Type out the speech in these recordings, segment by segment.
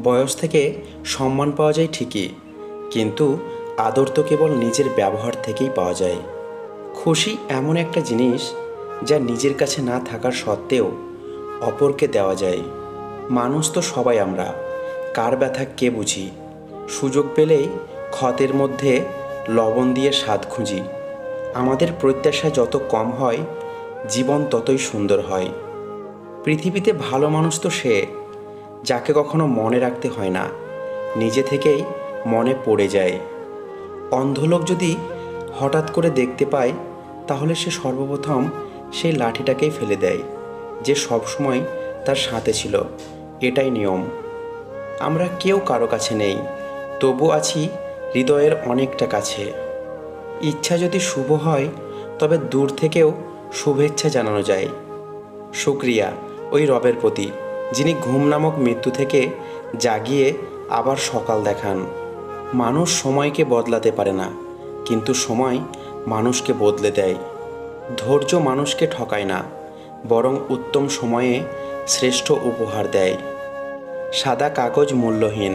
বয়স থেকে সম্মান পাওয়া যায় ঠিকই, কিন্তু আদর তো কেবল নিজের ব্যবহার থেকেই পাওয়া যায়। খুশি এমন একটা জিনিস যা নিজের কাছে না থাকার সত্ত্বেও অপরকে দেওয়া যায়। মানুষ তো সবাই আমরা, কার ব্যথা কে বুঝি। সুযোগ পেলেই ক্ষতের মধ্যে লবণ দিয়ে স্বাদ খুঁজি। আমাদের প্রত্যাশা যত কম হয়, জীবন ততই সুন্দর হয়। পৃথিবীতে ভালো মানুষ তো সে, যাকে কখনো মনে রাখতে হয় না, নিজে থেকেই মনে পড়ে যায়। অন্ধলোক যদি হঠাৎ করে দেখতে পায়, তাহলে সে সর্বপ্রথম সেই লাঠিটাকেই ফেলে দেয়, যে সবসময় তার সাথে ছিল। এটাই নিয়ম। আমরা কেউ কারো কাছে নেই, তবু আছি হৃদয়ের অনেকটা কাছে। ইচ্ছা যদি শুভ হয়, তবে দূর থেকেও শুভেচ্ছা জানানো যায়। শুক্রিয়া ওই রবের প্রতি, যিনি ঘুম নামক মৃত্যু থেকে জাগিয়ে আবার সকাল দেখান। মানুষ সময়কে বদলাতে পারে না, কিন্তু সময় মানুষকে বদলে দেয়। ধৈর্য মানুষকে ঠকায় না, বরং উত্তম সময়ে শ্রেষ্ঠ উপহার দেয়। সাদা কাগজ মূল্যহীন,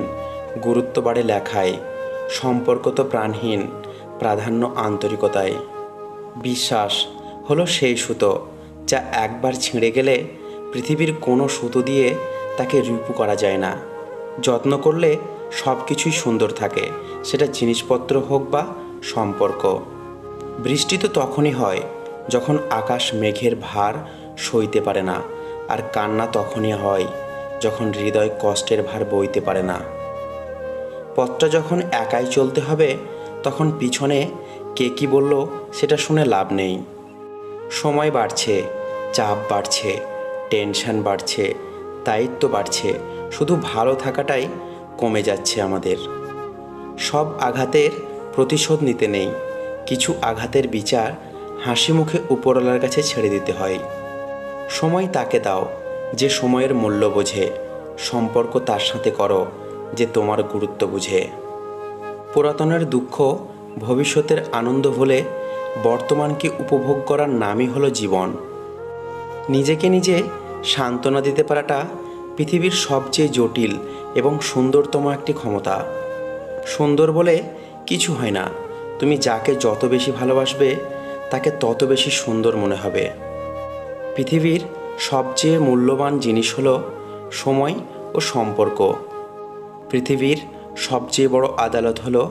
গুরুত্ব বাড়ে লেখায়। সম্পর্ক তো প্রাণহীন, প্রাধান্য আন্তরিকতায়। বিশ্বাস হলো সেই সুতো, যা একবার ছিঁড়ে গেলে পৃথিবীর কোনো সুতো দিয়ে তাকে রিপু করা যায় না। যত্ন করলে সব কিছুই সুন্দর থাকে, সেটা জিনিসপত্র হোক বা সম্পর্ক। বৃষ্টি তো তখনই হয় যখন আকাশ মেঘের ভার সইতে পারে না, আর কান্না তখনই হয় যখন হৃদয় কষ্টের ভার বইতে পারে না। পথটা যখন একাই চলতে হবে, তখন পিছনে কে কী বলল সেটা শুনে লাভ নেই। সময় বাড়ছে, চাপ বাড়ছে, টেনশন বাড়ছে, দায়িত্ব বাড়ছে, শুধু ভালো থাকাটাই কমে যাচ্ছে আমাদের। সব আঘাতের প্রতিশোধ নিতে নেই, কিছু আঘাতের বিচার হাসি মুখে উপরওয়ালার কাছে ছেড়ে দিতে হয়। সময় তাকে দাও যে সময়ের মূল্য বোঝে, সম্পর্ক তার সাথে করো যে তোমার গুরুত্ব বুঝে। পুরাতনের দুঃখ ভবিষ্যতের আনন্দ ভুলে বর্তমানকে উপভোগ করার নামই হলো জীবন। নিজেকে নিজে সান্ত্বনা দিতে পারাটা পৃথিবীর সবচেয়ে জটিল এবং সুন্দরতম একটি ক্ষমতা। সুন্দর বলে কিছু হয় না, তুমি যাকে যত বেশি ভালোবাসবে, তাকে তত বেশি সুন্দর মনে হবে। পৃথিবীর সবচেয়ে মূল্যবান জিনিস হলো সময় ও সম্পর্ক। পৃথিবীর সবচেয়ে বড় আদালত হলো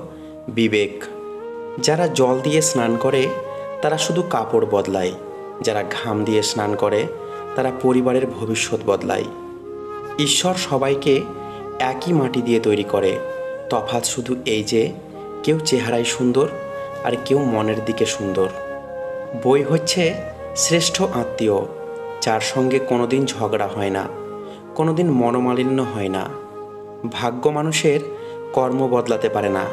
বিবেক। যারা জল দিয়ে স্নান করে তারা শুধু কাপড় বদলায়, যারা ঘাম দিয়ে স্নান করে তারা পরিবারের ভবিষ্যৎ বদলায়। ঈশ্বর সবাইকে একই মাটি দিয়ে তৈরি করে, তফাৎ শুধু এই যে কেউ চেহারায় সুন্দর আর কেউ মনের দিকে সুন্দর। বই হচ্ছে শ্রেষ্ঠ আত্মীয়, যার সঙ্গে কোনোদিন ঝগড়া হয় না, কোনোদিন মনোমালিন্য হয় না। ভাগ্য মানুষের কর্ম বদলাতে পারে না,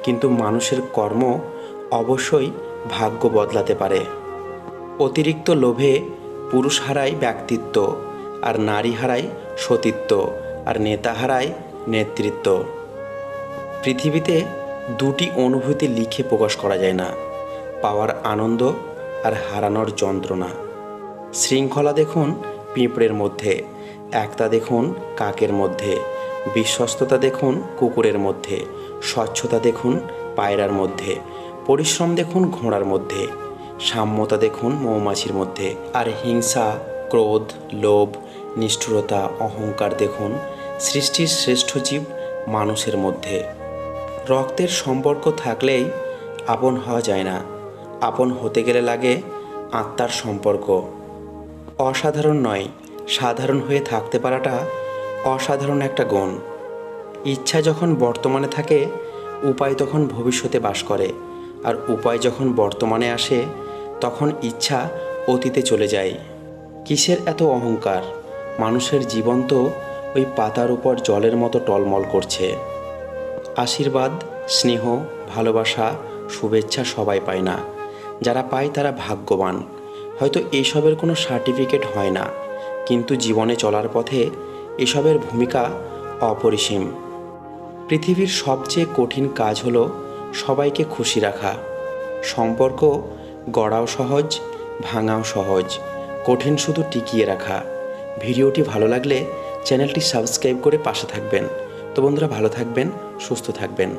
কিন্তু মানুষের কর্ম অবশ্যই ভাগ্য বদলাতে পারে। অতিরিক্ত লোভে পুরুষ হারায় ব্যক্তিত্ব, আর নারী হারায় সতীত্ব, আর নেতা হারায় নেতৃত্ব। পৃথিবীতে দুটি অনুভূতি লিখে প্রকাশ করা যায় না, পাওয়ার আনন্দ আর হারানোর যন্ত্রণা। শৃঙ্খলা দেখুন পিঁপড়ের মধ্যে, একতা দেখুন কাকের মধ্যে, বিশ্বস্ততা দেখুন কুকুরের মধ্যে, স্বচ্ছতা দেখুন পায়রার মধ্যে, পরিশ্রম দেখুন ঘোড়ার মধ্যে, সাম্যতা দেখুন মৌমাছির মধ্যে, আর হিংসা, ক্রোধ, লোভ, নিষ্ঠুরতা, অহংকার দেখুন সৃষ্টির শ্রেষ্ঠ জীব মানুষের মধ্যে। রক্তের সম্পর্ক থাকলেই আপন হওয়া যায় না, আপন হতে গেলে লাগে আত্মার সম্পর্ক। অসাধারণ নয়, সাধারণ হয়ে থাকতে পারাটা অসাধারণ একটা গুণ। ইচ্ছা যখন বর্তমানে থাকে, উপায় তখন ভবিষ্যতে বাস করে, আর উপায় যখন বর্তমানে আসে, তখন ইচ্ছা অতীতে চলে যায়। কিসের এত অহংকার? মানুষের জীবন তো ওই পাতার উপর জলের মতো টলমল করছে। আশীর্বাদ, স্নেহ, ভালোবাসা, শুভেচ্ছা সবাই পায় না, যারা পায় তারা ভাগ্যবান। হয়তো এসবের কোনো সার্টিফিকেট হয় না, কিন্তু জীবনে চলার পথে এসবের ভূমিকা অপরিসীম। পৃথিবীর সবচেয়ে কঠিন কাজ হলো সবাইকে খুশি রাখা। সম্পর্ক গড়াও সহজ, ভাঙাও সহজ, কঠিন শুধু টিকিয়ে রাখা। ভিডিওটি ভালো লাগলে চ্যানেলটি সাবস্ক্রাইব করে পাশে থাকবেন। বন্ধুরা, ভালো থাকবেন, সুস্থ থাকবেন।